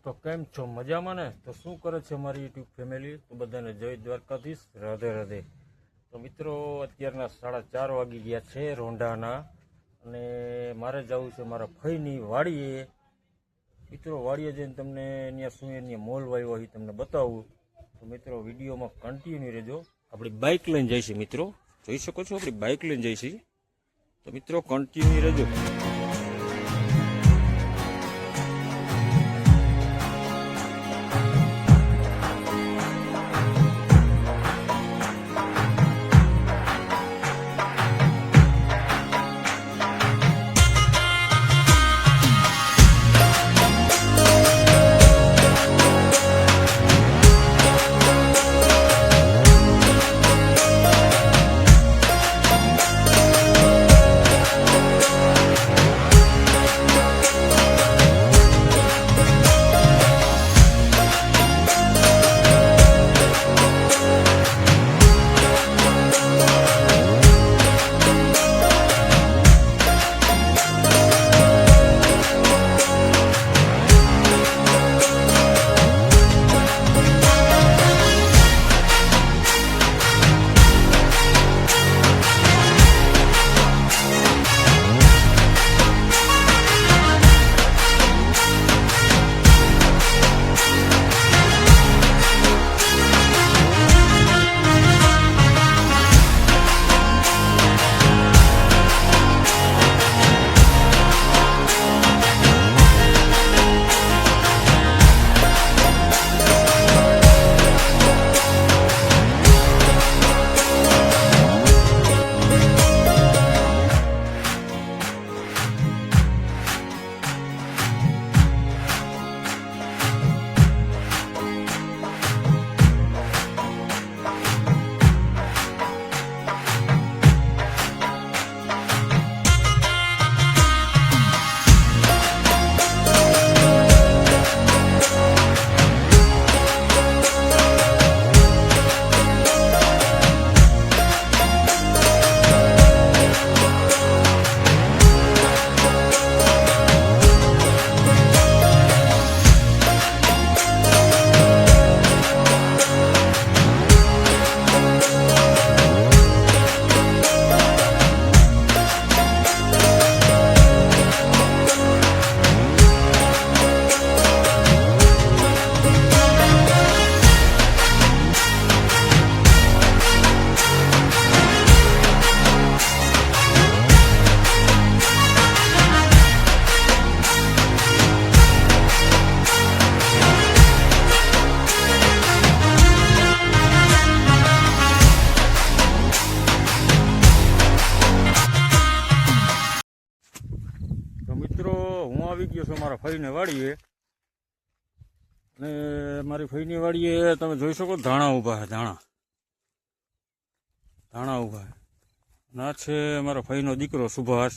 તો કેમ છો મજામાં ને? તો શું કરે છે અમારી યુટ્યુબ ફેમિલી? તો બધાને જય દ્વારકાધીશ, રાધે રાધે। તો મિત્રો અત્યારના 4:30 વાગી ગયા છે રોંઢાના, અને મારે જવું છે મારા ફઈની વાડીએ। મિત્રો વાડીએ જઈને તમને અહીંયા શું અહીંયા મોલ વાવ્યો એ તમને બતાવું। તો મિત્રો વિડીયોમાં કન્ટિન્યુ રહેજો। આપણી બાઇક લઈને જઈશું મિત્રો, જોઈ શકો છો આપણી બાઇક લઈને જઈશું। તો મિત્રો કન્ટિન્યુ રહેજો। હું આવી ગયો છું મારા ફઈને વાડીએ, અને મારી ફઈની વાડીએ તમે જોઈ શકો ધાણા ઊભા છે। ધાણા ઊભા ના છે મારા ફઈનો દીકરો સુભાષ।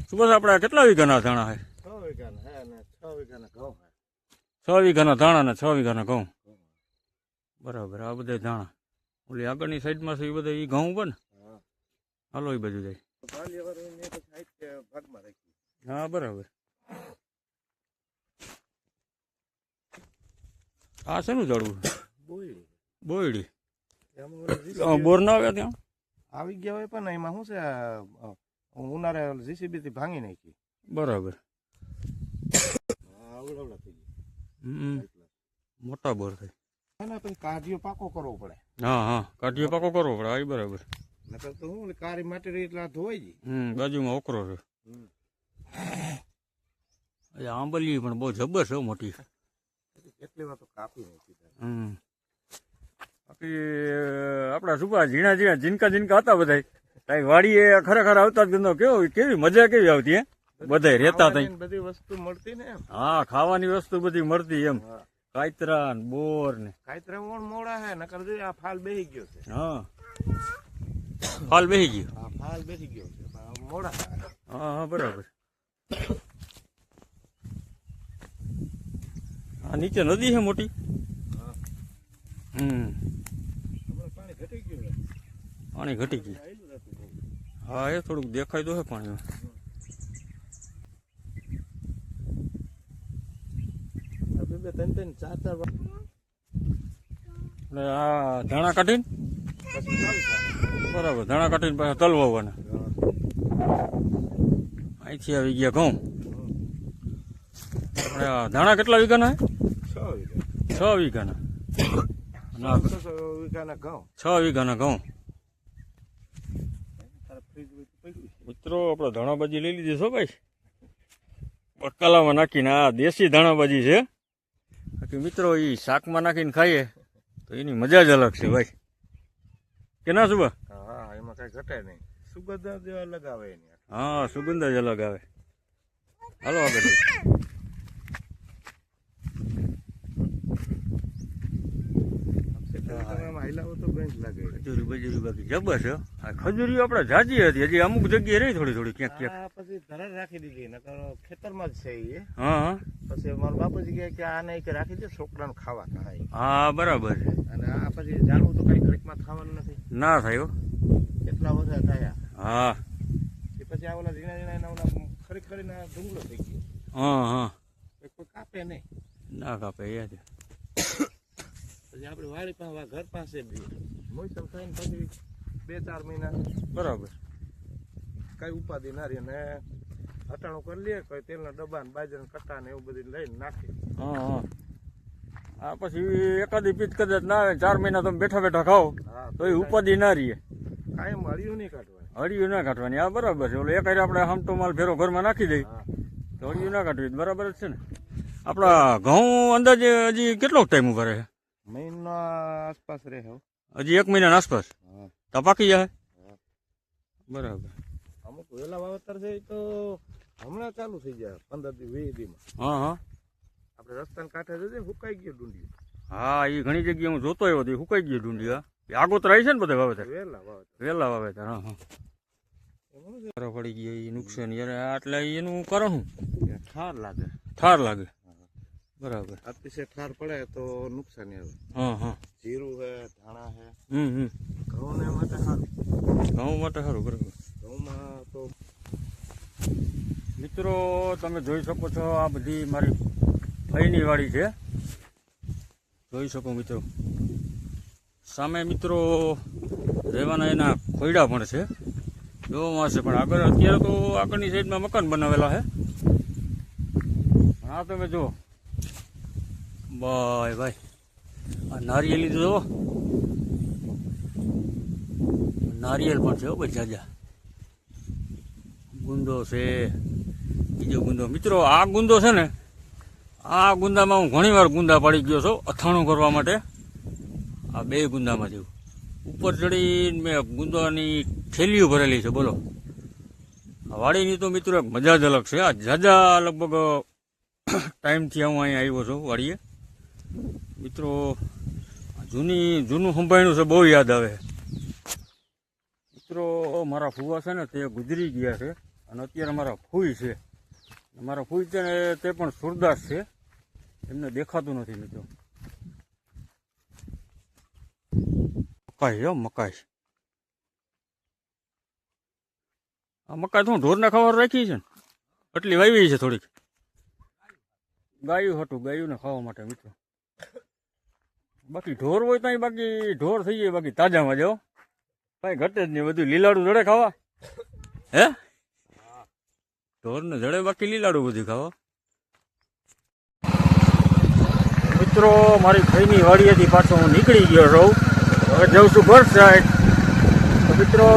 સુભાષ આપણા કેટલા વીઘાના ધાણા છે? 6 વીઘાના હે ને 6 વીઘાના ઘઉં હે। 6 વીઘાના ધાણા ને 6 વીઘાના ઘઉં, બરાબર। આ બધા ધાણા ઓલી આગળની સાઈડમાં છે એ બધા એ ઘઉં બને। હાલો એ બધું જાય, હા બરાબર। આ શેનું ઝાડવું? બોયડી। બોર ના આવ્યા ત્યાં? આવી ગયા હોય પણ એમાં શું છે, ઉનાળે જીસીબી થી ભાંગી નાખી, બરાબર। આવડા થઈ ગયા, મોટા બોર થાય અને પછી કાઢીઓ પાકો કરવો પડે। હા હા, કાઢીઓ પાકો કરવો પડે, આ બરાબર। નકર તો હું કારી માટી એટલા ધોવાઈ ગઈ। બાજુમાં ઓકરો છે। આંબલી પણ બહુ જબર છે, મોટી। કેટલી વાર તો કાપી નાખી। બાકી આપડા સુપા ઝીણા ઝીણા જીનકા હતા બધા વાડીએ, ખરેખર આવતા જ ગંદો કેવી મજા કેવી આવતી હે, બધા રહેતા હતા, બધી વસ્તુ મળતી ને। હા, ખાવાની વસ્તુ બધી મળતી એમ, કાયતરા ને બોર ને કાયતરા મોડા હે, નકર જો આ ફાલ બેહી ગયો છે। હા, ફાલ બેહી ગયો, હા ફાલ બેસી ગયો છે, મોડા। હા હા બરાબર। આ નીચે નદી છે મોટી। પાણી ઘટી ગયું, પાણી ઘટી ગયું। હા, એ થોડુંક દેખાય તો હે પાણીમાં। ત્રણ ચાર અને આ ધાણા કાઢીને પછી ચાલુ થાય. બરાબર, ધાણા કાઢીને પાછા તલ વાવવાના. અહીંથી આવી ગયા ઘઉં. આપણે આ ધાણા કેટલા વીઘાના હે? 6 વીઘા 6 વીઘાના. અને આ 6 વીઘાના ઘઉં. 6 વીઘાના ઘઉં. તારા ફ્રીજ હોય તો પડ્યું છે. મિત્રો આપણે ધાણાભાજી લઈ લીધી છો ભાઈ, બકાલામાં નાખીને. આ દેશી ધાણાભાજી છે. બાકી મિત્રો એ શાકમાં નાખીને ખાઈએ તો એની મજા જ અલગ છે ભાઈ, કે ના સુબા? હા, એમાં કઈ ઘટે નહીં. સુગંધ જ અલગ આવે એની. હા, સુગંધ જ અલગ આવે. હાલો આગળ. હાઈલાવો તો બેંચ લાગે. ખજૂરી બજૂરી બાકી જબર છે. આ ખજૂરી આપણે જાજી હતી, હજી અમુક જગ્યાએ રહી થોડી થોડી ક્યાંક ક્યાંક. પછી ધરાર રાખી દીધી, નકર ખેતરમાં જ છે એ. હા હા પછી મારા બાપુજી કહે કે આને કે રાખી દે, છોકરાને ખાવા થાય. હા, બરાબર છે. અને આ પછી જાણવું તો કઈ ઘડીકમાં ખાવાનું નથી. ના થાય હો. કેટલા વર્ષ થયા હા એ પછી આ ઓલા ઝીણા ઝીણા એના ઓલા ખરી ખરીને ડુંગળો થઈ ગયો. હા હા, કોઈ કાપે નહીં. ના કાપે યાદ. પછી આપણે વાડી પાસે ઘર પાસે જ મોસમ થાય ને પછી 2-4 મહિના બરાબર. કઈ ઉપાધિ ના રહી. અને હટાણું કરી લઈએ, કોઈ તેલના ડબ્બા ને બાજરાના કટ્ટા ને એવું બધું લઈને નાખીએ. હા હા, આ પછી એકાદી પીત કદાચ ના આવે, 4 મહિના તમે બેઠા બેઠા ખાઓ હા, તો એ ઉપાધિ ના રહીએ. કાયમ હળિયું નહીં કાઢવાનું. હળિયું ના કાઢવાની. આ બરાબર છે. ઓલો એક આપણે હામટો માલ ફેરો ઘરમાં નાખી દઈ હા, તો હળિયું ના કાઢવી. બરાબર જ છે ને. આપણા ઘઉં અંદાજે હજી કેટલો ટાઈમ ઉભા રહે? મહિના આસપાસ રહે. હજી 1 મહિનાના આસપાસ હા, તો પાકી જાય. હા. બરાબર. અમુક વહેલા વાવેતર છે તો હમણાં ચાલુ થઈ જાય 15-20 દીમાં. હા હા આપણે રસ્તાને કાંઠે જઈએ, સુકાઈ ગયું ડુંડિયું. હા, એ ઘણી જગ્યાએ હું જોતો આવ્યો હતો, સુકાઈ ગયું ડુંડી. હા, એ આગોતરા છે ને બધા વાવેતર, વહેલા વાવેતર. વહેલા વાવેતર. હા હા, પડી ગયા એ નુકસાન યાર. એટલે એનું કારણ શું? ઠાર લાગે. ઠાર લાગે. બરાબર. અતિશય ઠાર પડે તો નુકસાની આવે. હા હા, જીરું હે, ધાણા હે. હમ. ઘઉં ને માટે સારું. ઘઉં માટે સારું. બરાબર. ઘઉંમાં તો મિત્રો તમે જોઈ શકો છો, આ બધી મારી ફઈની વાડી છે. જોઈ શકો મિત્રો. સામે મિત્રો રહેવાના એના ખોયડા પણ છે, જોવામાં છે. પણ આગળ અત્યારે તો આગળની સાઈડમાં મકાન બનાવેલા છે. હા, તમે જુઓ ભાઈ ભાઈ, આ નારિયેલી તો જુઓ, નારિયેલ પણ છે ભાઈ જાજા. ગુંદો છે, બીજો ગુંદો. મિત્રો આ ગુંદો છે ને, આ ગુંદામાં હું ઘણી વાર ગુંદા પાડી ગયો છું અથાણું કરવા માટે. આ 2 ગુંદામાં જેવું ઉપર ચડીને મેં ગુંદાની થેલીઓ ભરેલી છે. બોલો, આ વાડીની તો મિત્રો એક મજા જ અલગ છે. આ જાજા લગભગ ટાઈમથી હું અહીંયા આવ્યો છું વાડીએ. મિત્રો જૂનું સંભાળ્યું છે, બહુ યાદ આવે. મિત્રો મારા ફુવા છે ને તે ગુજરી ગયા છે, અને અત્યારે મારા ફૂઈ છે. મારા ફૂઈ છે ને તે પણ સુરદાસ છે, એમને દેખાતું નથી મિત્રો. મકાઈ, મકાઈ. આ મકાઈ તો ઢોરને ખાવા રાખી છે ને, એટલી વાવી છે. થોડીક ગાયું હતું, ગાયુંને ખાવા માટે મિત્રો. બાકી ઢોર હોય તો બાકી ઢોર થઈ જાય, બાકી તાજામાં જાઓ કઈ ઘટે જ નહીં. બધું લીલાડું જડે ખાવા. હે, ઢોરને જડે બાકી લીલાડું બધું ખાવા. મિત્રો મારી ફઈની વાડીએથી પાછો હું નીકળી ગયો છું. હવે જઉં છું ઘર સાઈડ. તો મિત્રો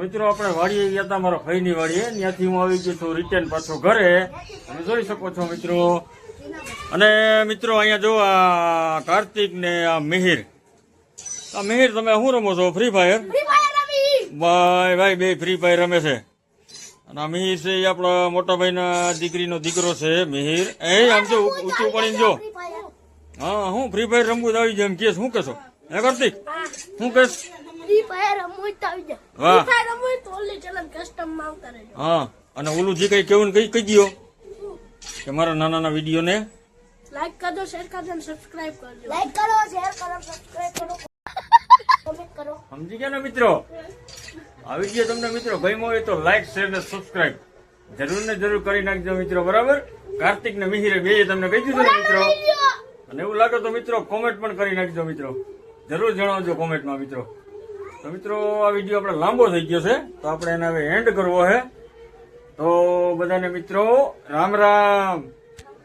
મિત્રો આપણે વાડીએ ગયા હતા મારા ભાઈની વાડીએ, ત્યાંથી હું આવી ગયો છું રિટર્ન પાછો ઘરે. તમે જોઈ શકો છો મિત્રો. અને મિત્રો અહીંયા જો આ કાર્તિક ને આ મિહિર. આ મિહિર તમે શું રમો છો? Free fire? ભાઈ ભાઈ બે ફ્રી ફાયર રમે છે. અને આ મિહિર છે એ આપણા મોટા ભાઈના દીકરીનો દીકરો છે મિહિર. એ આમ જો ઊંચું પડીને જો. હા હું ફ્રી ફાયર રમવું જ આવી જાય એમ કેસ. શું કહેશો હે કાર્તિક? શું કહેશ? વાહ હા. અને ઓલું જે કઈ કેવું કઈ કહી ગયો કે મારા નાના વિડીયો ને લાઈક કરજો, શેર કરજો અને સબસ્ક્રાઇબ કરજો. લાઈક કરો, શેર કરો, સબસ્ક્રાઇબ કરો, કમેન્ટ કરો. સમજી ગયા ને મિત્રો? આ વિડીયો તમને મિત્રો ગમ્યો હોય તો લાઈક શેર ને સબસ્ક્રાઇબ જરૂર ને જરૂર કરી નાખજો મિત્રો. બરાબર? કાર્તિક ને મિહિરે બે તમને કહી દીધું ને મિત્રો. અને એવું લાગે તો મિત્રો કોમેન્ટ પણ કરી નાખજો મિત્રો. જરૂર જણાવજો કોમેન્ટમાં મિત્રો. તો મિત્રો આ વિડીયો આપણે લાંબો થઈ ગયો છે તો આપણે એને હવે એન્ડ કરવો છે. તો બધાને મિત્રો રામ રામ.